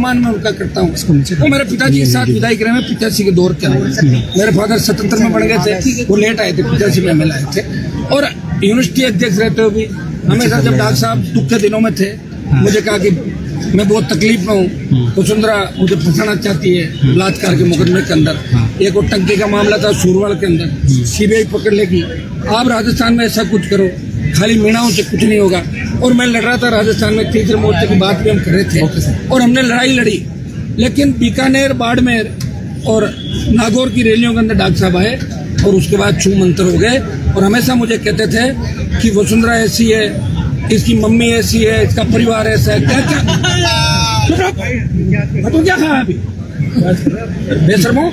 सम्मान मैं उनका करता हूँ। वो मेरे पिताजी के साथ विदाई करे में 85 के दौर के अंदर मेरे फादर 77 में बन गए थे, वो लेट आए थे, 85 में मिल आए थे। और यूनिवर्सिटी अध्यक्ष रहते हुए भी हमेशा जब डॉक्टर साहब दुख के दिनों में थे, मुझे कहा कि मैं बहुत तकलीफ में हूँ, वसुंधरा मुझे फंसाना चाहती है बलात्कार के मुकदमे के अंदर। एक वो टंकी का मामला था सूरवाल के अंदर, सीबीआई पकड़ लेगी, आप राजस्थान में ऐसा कुछ करो, खाली मीणाओं से कुछ नहीं होगा। और मैं लड़ रहा था राजस्थान में, तीसरे मोर्चे की बात भी हम कर रहे थे और हमने लड़ाई लड़ी। लेकिन बीकानेर, बाड़मेर और नागौर की रैलियों के अंदर डॉक्टर साहब आए और उसके बाद छू मंतर हो गए और हमेशा मुझे कहते थे कि वसुंधरा ऐसी है, इसकी मम्मी ऐसी है, इसका परिवार ऐसा है। क्या तुम क्या खाया अभी बेशर्मो,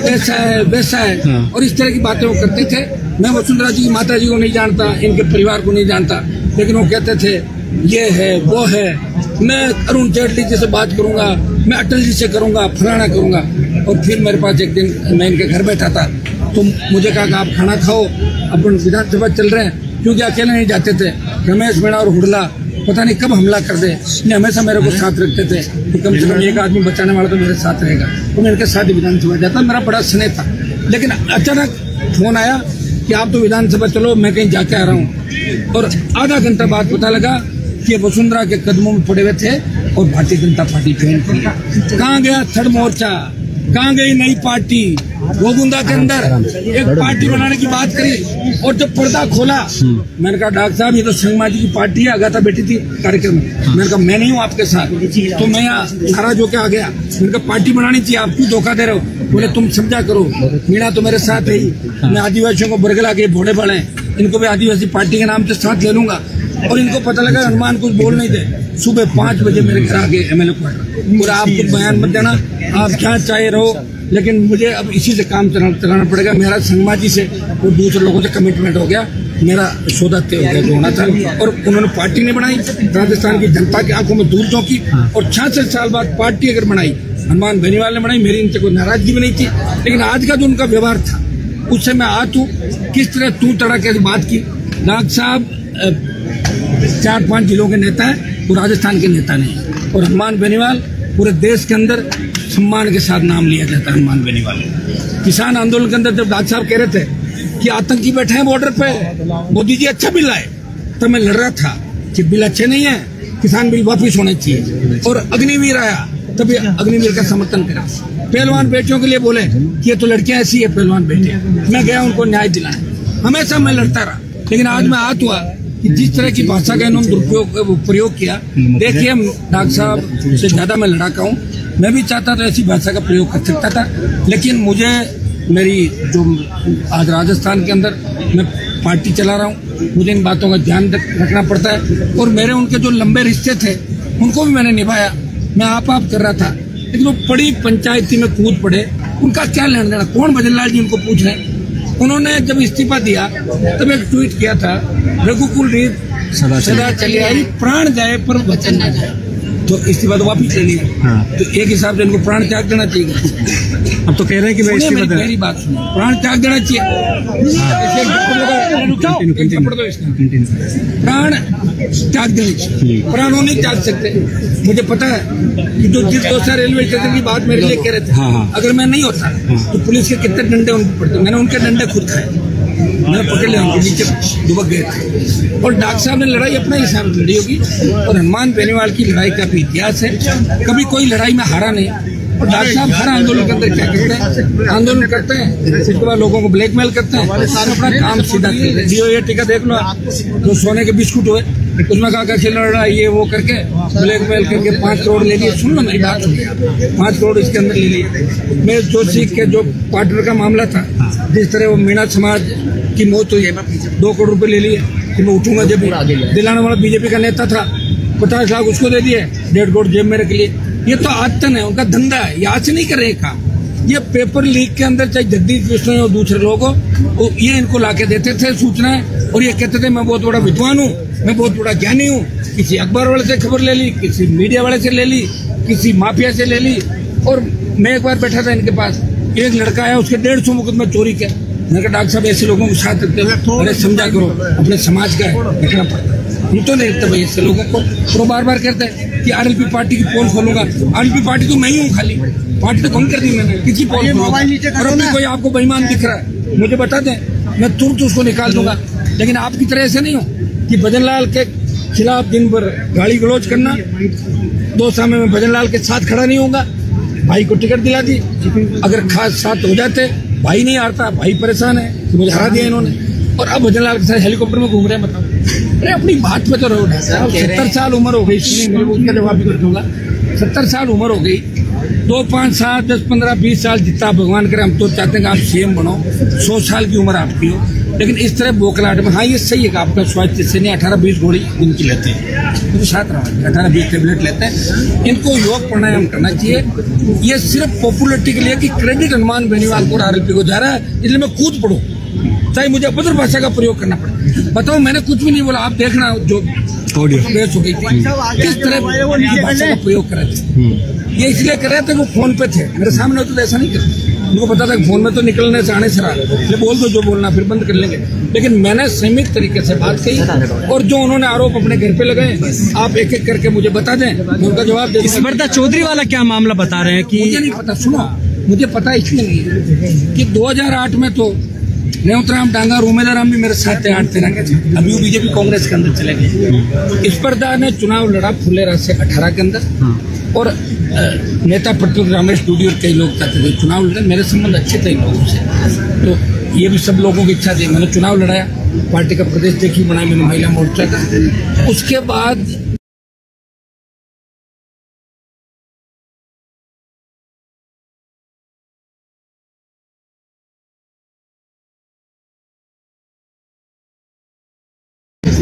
ऐसा है वैसा है, और इस तरह की बातें वो करते थे। मैं वसुंधरा जी की माता जी को नहीं जानता, इनके परिवार को नहीं जानता, लेकिन वो कहते थे ये है वो है, मैं अरुण जेटली जी से बात करूंगा, मैं अटल जी से करूंगा, फलाना करूंगा। और फिर मेरे पास एक दिन मैं इनके घर बैठा था तो मुझे कहा कि आप खाना खाओ, अपन विधानसभा चल रहे हैं, क्योंकि अकेले नहीं जाते थे। रमेश मीणा और हुडला पता नहीं कब हमला कर दे, इसलिए हमेशा मेरे को साथ रखते थे कि कम से कम एक आदमी बचाने वाला तो मेरे साथ रहेगा। तो मैं इनके साथ ही विधानसभा जाता, मेरा बड़ा स्नेह था। लेकिन अचानक फोन आया कि आप तो विधानसभा चलो, मैं कहीं जाके आ रहा हूँ। और आधा घंटा बाद पता लगा कि वसुंधरा के कदमों में पड़े हुए थे और भारतीय जनता पार्टी ज्वाइन की। कहाँ गया थर्ड मोर्चा, कहाँ गई नई पार्टी? गोगुंदा के अंदर एक पार्टी बनाने की बात करी और जब पर्दा खोला मैंने कहा डॉक्टर साहब ये तो संगमा जी की पार्टी है, अगाथा बैठी थी कार्यक्रम में। मैंने कहा मैं नहीं हूँ आपके साथ, तो मैं यहाँ नाराज होकर आ गया। मैंने कहा पार्टी बनानी चाहिए, आप क्यों धोखा दे रहे हो? बोले तुम समझा करो, मीणा तो मेरे साथ है ही, मैं आदिवासियों को बरगला के भोड़े बड़े, इनको भी आदिवासी पार्टी के नाम से साथ ले लूंगा। और इनको पता लगा हनुमान कुछ बोल नहीं दे। सुबह 5 बजे मेरे घर आ गए एमएलए क्वार्टर, और आप कुछ बयान मत देना, आप जहाँ चाहे रहो, लेकिन मुझे अब इसी से काम चलाना पड़ेगा। मेरा संगमा जी से और दूसरे लोगों से कमिटमेंट हो गया, मेरा सौदा तय हो गया जो होना था। और उन्होंने पार्टी नहीं बनाई, राजस्थान की जनता की आंखों में धूल झोंकी, और 66 साल बाद पार्टी अगर बनाई, हनुमान बेनीवाल ने बनाई, मेरी इनसे कोई नाराजगी भी नहीं थी। लेकिन आज का जो उनका व्यवहार था उससे मैं आहत हूँ। किस तरह तू तड़के से बात की। डॉक्टर साहब 4-5 जिलों के नेता है, वो राजस्थान के नेता नहीं। और हनुमान बेनीवाल पूरे देश के अंदर सम्मान के साथ नाम लिया जाता है। हनुमान बेनीवाल किसान आंदोलन के अंदर जब डॉक्टर साहब कह रहे थे कि आतंकी बैठे हैं बॉर्डर पे, मोदी जी अच्छा बिल लाए, तब मैं लड़ रहा था कि बिल अच्छे नहीं है, किसान बिल वापिस होने चाहिए। और अग्निवीर आया तभी अग्निवीर का समर्थन करा। पहलवान बेटियों के लिए बोले कि ये तो लड़कियां ऐसी है पहलवान बेटियां, मैं गया उनको न्याय दिलाने, हमेशा मैं लड़ता रहा। लेकिन आज मैं आहत हुआ कि जिस तरह की भाषा का इन्होंने दुरुपयोग प्रयोग किया। देखिए डॉक्टर साहब से ज्यादा मैं लड़ाका हूँ, मैं भी चाहता था ऐसी भाषा का प्रयोग कर सकता था, लेकिन मुझे मेरी जो आज राजस्थान के अंदर मैं पार्टी चला रहा हूँ, मुझे इन बातों का ध्यान रखना पड़ता है। और मेरे उनके जो लंबे रिश्ते थे उनको भी मैंने निभाया, मैं आप कर रहा था, लेकिन वो बड़ी पंचायती में कूद पड़े, उनका क्या लेना देना? कौन भजनलाल जी उनको पूछ रहे हैं? उन्होंने जब इस्तीफा दिया तब एक ट्वीट किया था, रघुकुल रीत सदा चली आई, प्राण जाए पर वचन न जाए। तो इस्तीफा तो वापिस ले लिया। तो एक हिसाब से इनको प्राण त्याग देना चाहिए। अब तो कह रहे हैं कि मैं इस्तीफा मेरी बात सुनो, प्राण त्याग देना चाहिए। प्राण त्याग देना चाहिए, प्राण वो नहीं त्याग सकते। मुझे पता है कि जो जिस 2 रेलवे स्टेशन की बात मेरे लिए कह रहे थे, अगर मैं नहीं होता तो पुलिस के कितने डंडे उनको पड़ते। मैंने उनके डंडे खुद खाए, मैंने पकड़ लिया, उनके नीचे दुबक गए थे। और डॉक्टर साहब ने लड़ाई अपने हिसाब से लड़ी होगी। और हनुमान बेनीवाल की लड़ाई का भी इतिहास है, कभी कोई लड़ाई में हारा नहीं। और डॉक्टर साहब हर आंदोलन के अंदर क्या करते हैं? आंदोलन करते हैं, उसके बाद लोगों को ब्लैकमेल करते हैं, अपना काम सीधा करते हैं। ये टिका देख लो, जो सोने के बिस्कुट हुए उसमें कहा कैसे लड़ रहा है ये वो करके ब्लैकमेल करके 5 करोड़ ले लिए। सुन लो मेरी बात, 5 करोड़ इसके अंदर ले लिए। मेरे जोशी के जो पार्टनर का मामला था, जिस तरह वो मीणा समाज की मौत हुई, 2 करोड़ रुपए ले लिए कि मैं उठूंगा। जब दिलाने वाला बीजेपी का नेता था, 50 लाख उसको दे दिए, 1.5 करोड़ जेब में रख लिए। ये तो आदतन है, उनका धंधा है, यहाँ से नहीं कर रहे काम। ये पेपर लीक के अंदर चाहे जगदीश कृष्ण और दूसरे लोगों को ये इनको लाके देते थे सूचनाएं, और ये कहते थे मैं बहुत बड़ा विद्वान हूँ, मैं बहुत बड़ा ज्ञानी हूँ। किसी अखबार वाले से खबर ले ली, किसी मीडिया वाले से ले ली, किसी माफिया से ले ली। और मैं एक बार बैठा था इनके पास, एक लड़का आया, उसके 150 मुकदमा चोरी किया। मैंने कहा डॉक्टर साहब ऐसे लोगों को साथ रखते हुए अरे समझा करो, अपने समाज का रखना पड़ता है। हम तो नहीं रखते भाई ऐसे लोगों को। तो बार बार कहते हैं कि आरएलपी पार्टी की पोल खोलूंगा। आरएलपी पार्टी तो मैं ही हूँ, खाली पार्टी तो बंद कर दी मैंने, किसी पोल खोलूंगा। और अभी कोई आपको बेईमान दिख रहा है, मुझे बता दें, मैं तुरंत उसको निकाल दूंगा। लेकिन आपकी तरह ऐसे नहीं हो कि भजन लाल के खिलाफ दिन भर गाली गलौज करना। 2 साल में मैं भजन लाल के साथ खड़ा नहीं होगा। भाई को टिकट दिला दी, अगर खास साथ हो जाते, भाई नहीं हारता, भाई परेशान है कि मुझे हरा दिया इन्होंने, और अब भजन लाल के साथ हेलीकॉप्टर में घूम रहे हैं। बताओ, अरे अपनी बात पे तो रहो। 70 साल उम्र हो गई, सुनिए उसका जवाब भी कर दूंगा। 70 साल उम्र हो गई, 2, 5, 7, 10, 15, 20 साल जितना भगवान करे, हम तो चाहते हैं कि आप सीएम बनो। 100 साल की उम्र आपकी हो, लेकिन इस तरह बोखलाहट में, हाँ ये सही है कि आपका स्वास्थ्य से नहीं 18-20 गोली दिन की लेते हैं, तो साथ रहा 18-20 टेबलेट लेते हैं। इनको योग प्राणायाम करना चाहिए। ये सिर्फ पॉपुलरिटी के लिए कि क्रेडिट हनुमान बेनीवाल को आरएलपी को जा रहा है, इसलिए मैं कूद पड़ू, चाहे मुझे अभद्र भाषा का प्रयोग करना पड़े। बताओ, मैंने कुछ भी नहीं बोला, आप देखना जो ऑडियो बेस हो गई थी, किस तरह भाषा का प्रयोग कर रहे थे। ये इसलिए कर रहे थे वो फोन पे थे, मेरे सामने होते तो ऐसा नहीं करते। उनको पता था कि फोन में तो निकलने से आने से रहा, बोल दो जो बोलना, फिर बंद कर लेंगे। लेकिन मैंने संयमित तरीके से बात कही, और जो उन्होंने आरोप अपने घर पे लगाए, आप एक एक करके मुझे बता दें, मैं उनका जवाब दे। स्मृता चौधरी वाला क्या मामला बता रहे हैं कि मुझे नहीं पता। सुनो, मुझे पता इसलिए नहीं है कि 2008 में तो रेवतराम डांगा और उमेदराम भी मेरे साथ थे 8-13 के। अभी वो बीजेपी कांग्रेस के अंदर चले गए। स्पर्धा ने चुनाव लड़ा फुलेरा से 18 के अंदर, और नेता प्रतिपक्ष रमेश टूडी और कई लोग चाहते थे चुनाव लड़े। मेरे संबंध अच्छे थे इन लोगों से, तो ये भी सब लोगों की इच्छा थी। मैंने चुनाव लड़ाया, पार्टी का प्रदेश देखी बनाया मैंने महिला मोर्चा का। उसके बाद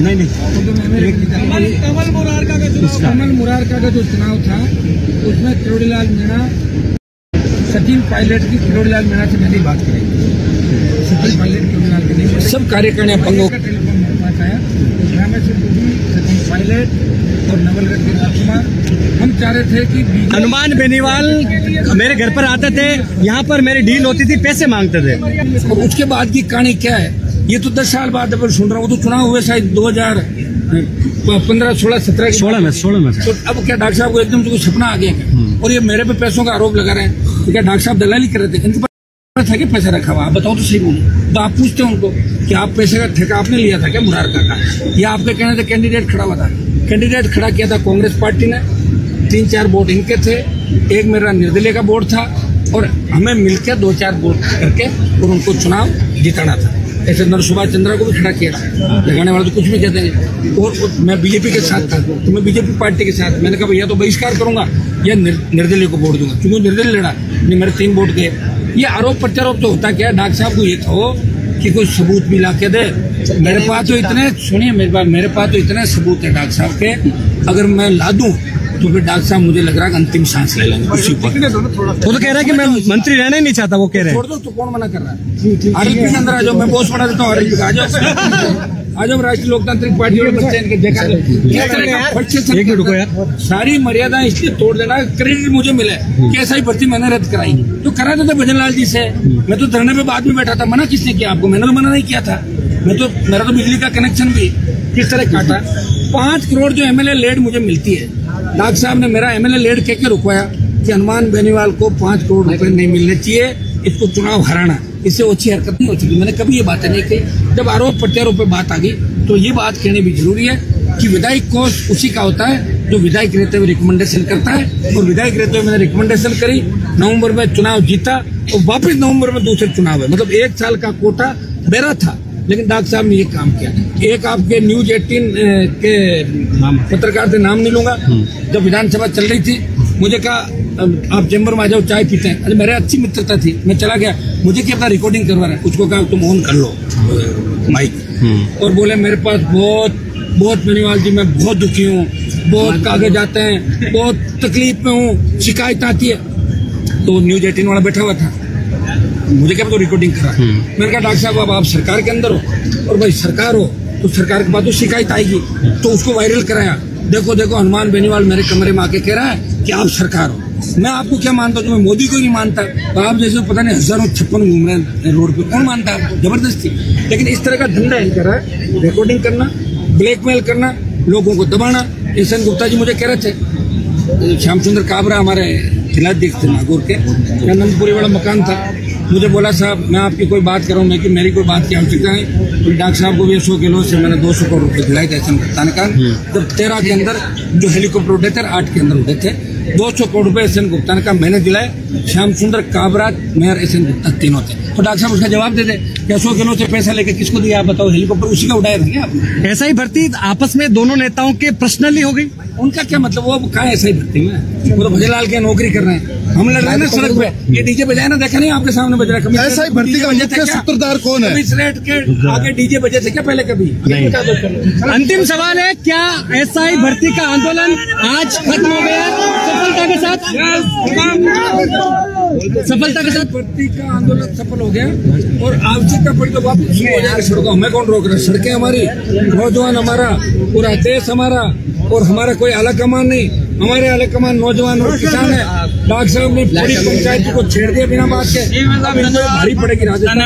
नहीं कमल मुरारका का जो चुनाव था, उसमें किरोड़ीलाल मीणा, सचिन पायलट की किरोड़ीलाल मीणा से मैंने बात करी। सचिन पायलट किरोड़ीलाल के नहीं, सब कार्यकारिणी अपंगों का टेलीफोन मेरे पास आया। सचिन पायलट और नवलगढ़ के राजकुमार, हम चाह रहे थे कि हनुमान बेनीवाल मेरे घर पर आते थे, यहाँ पर मेरी डील होती थी, पैसे मांगते थे। और उसके बाद की कहानी क्या है, ये तो 10 साल बाद अब सुन रहा हूँ। तो चुनाव हुए शायद 2015, 16, 17 में। तो अब क्या डॉक्टर साहब को एकदम से सपना आ गया क्या? और ये मेरे पे पैसों का आरोप लगा रहे हैं, तो क्या डॉक्टर साहब दलाली कर रहे थे? इनके पास था कि पैसा रखा हुआ? आप बताओ तो सही बोलो। तो आप पूछते हैं उनको कि आप पैसे का ठेका आपने लिया था क्या मुरारका का, या आपके कहने से कैंडिडेट खड़ा हुआ था? कैंडिडेट खड़ा किया था कांग्रेस पार्टी ने, 3-4 वोट इनके थे, एक मेरा निर्दलीय का वोट था, और हमें मिलकर 2-4 वोट करके और उनको चुनाव जिताना था। ऐसे नरसुभाष चंद्रा को भी खड़ा किया, लगाने वाले तो कुछ भी कहते हैं। और मैं बीजेपी के साथ था, तो मैं बीजेपी पार्टी के साथ, मैंने कहा भैया तो बहिष्कार करूंगा या निर्दलीय को वोट दूंगा, क्योंकि निर्दलीय लड़ा नहीं, मेरे 3 वोट गए। ये आरोप प्रत्यारोप तो होता क्या है, डॉक्टर साहब को ये कहो कि कोई सबूत भी ला के दे। मेरे पास तो इतने, सुनिए मेरी बात, मेरे पास तो इतने सबूत है डॉक्टर साहब के, अगर मैं ला दूं तो फिर डॉक्टर साहब मुझे लग रहा है अंतिम सांस ले लेंगे उसी पर। वो तो कह रहा है कि मैं मंत्री रहना ही नहीं चाहता, वो कह रहे हैं। छोड़ दो तो कौन मना कर रहा है? आरएलपी के अंदर आ जाओ, मैं बॉस बना देता हूँ आरएलपी का। आ जाओ राष्ट्रीय लोकतांत्रिक पार्टी और बच्चे इनके देखा सारी मर्यादा इसलिए तोड़ देना, क्रेडिट मुझे मिले कि ऐसा ही भर्ती मैंने रद्द कराई, तो करा देता भजन लाल जी से। मैं तो धरने पे बाद में बैठा था, मना किसने किया आपको? मैंने तो मना नहीं किया था। मेरा तो बिजली का कनेक्शन भी किस तरह काटा। 5 करोड़ जो एमएलए लेड मुझे मिलती है, डॉक्टर साहब ने मेरा एमएलए लेड कह के रुकवाया कि हनुमान बेनीवाल को 5 करोड़ रुपए नहीं मिलने चाहिए, इसको चुनाव हराना, इससे अच्छी हरकत नहीं हो चुकी। मैंने कभी ये बातें नहीं कही। जब आरोप प्रत्यारोप पे बात आ गई तो ये बात कहनी भी जरूरी है कि विधायक कोष उसी का होता है जो विधायक रहते हुए रिकमेंडेशन करता है, और विधायक रहते हुए मैंने रिकमेंडेशन करी, नवंबर में चुनाव जीता, और वापस नवंबर में दूसरे चुनाव है। मतलब 1 साल का कोटा मेरा था, लेकिन डॉक्टर साहब ने ये काम किया। एक आपके न्यूज 18 के पत्रकार थे, नाम नहीं लूंगा, जब विधानसभा चल रही थी, मुझे कहा आप चैम्बर में आ जाओ, चाय पीते हैं। अरे मेरे अच्छी मित्रता थी, मैं चला गया, मुझे क्या पता रिकॉर्डिंग करवा रहा है। उसको कहा तुम ऑन कर लो माइक, और बोले मेरे पास बहुत बेनीवाल जी, मैं बहुत दुखी हूँ, बहुत कागज आते हैं, बहुत तकलीफ में हूँ, शिकायत आती है। तो न्यूज 18 वाला बैठा हुआ था, मुझे क्या पता रिकॉर्डिंग करा। मैंने कहा डॉक्टर साहब अब आप सरकार के अंदर हो, और भाई सरकार हो तो सरकार के पास तो शिकायत आएगी, तो उसको वायरल कराया। देखो हनुमान बेनीवाल मेरे कमरे में आके कह रहा है कि आप सरकार हो। मैं आपको क्या मानता हूँ? मैं मोदी को नहीं मानता, तो आप जैसे पता नहीं हजारों 56 घूम रहे हैं रोड पे, कौन मानता है? जबरदस्ती। लेकिन इस तरह का धंधा है, रिकॉर्डिंग करना, ब्लैकमेल करना, लोगों को दबाना। एस एन गुप्ता जी मुझे कह रहे थे, श्याम सुंदर काबरा हमारे जिलाध्यक्ष थे नागौर के, आनंदपुरी वाला मकान था, मुझे बोला साहब मैं आपकी कोई बात करूँ, मैं कि मेरी कोई बात की आवश्यकता है। तो डॉक्टर साहब को भी 100 किलो से मैंने 200 करोड़ रुपए दिलाए थे एसएन गुप्ता ने कहा। जब 13 के अंदर जो हेलीकॉप्टर उड़े थे 8 के अंदर उड़े थे, 200 करोड़ रुपए एसएन गुप्ता ने कहा मैंने दिलाए। श्याम सुंदर काबरा मेयर एसएन गुप्ता तीनों थे। तो डॉक्टर साहब उसका जवाब दे दे कि 100 किलो से पैसा लेके किसको दिया आप बताओ, हेलीकॉप्टर उसी का उड़ाया था क्या आपने? ऐसा ही भर्ती आपस में दोनों नेताओं के पर्सनली हो गई, उनका क्या मतलब, वो कहा ऐसा ही भर्ती में, वो तो भजनलाल के नौकरी कर रहे हैं, हम लड़ रहे हैं ना सड़क पे। ये डीजे बजाए ना, देखा नहीं आपके सामने बज रहा है। ऐसा ही भर्ती का मुख्य सूत्रधार कौन है? इस रेट के आगे डीजे बजे थे क्या पहले कभी? अंतिम सवाल है, क्या एसआई भर्ती का आंदोलन आज खत्म हो गया सफलता के साथ? सफलता के साथ भर्ती का आंदोलन सफल हो गया और आवश्यकता पड़ी तो वापस शुरू हो जाएगा सड़कों। हमें कौन रोक रहा है? सड़कें हमारी, नौजवान हमारा, पूरा देश हमारा, और हमारा कोई आला कमान नहीं, हमारे आला कमान नौजवान और किसान है। डॉक्टर साहब ने पूरी पंचायत को छेड़ दिया बिना बात के, भारी पड़ेगी राजस्थान।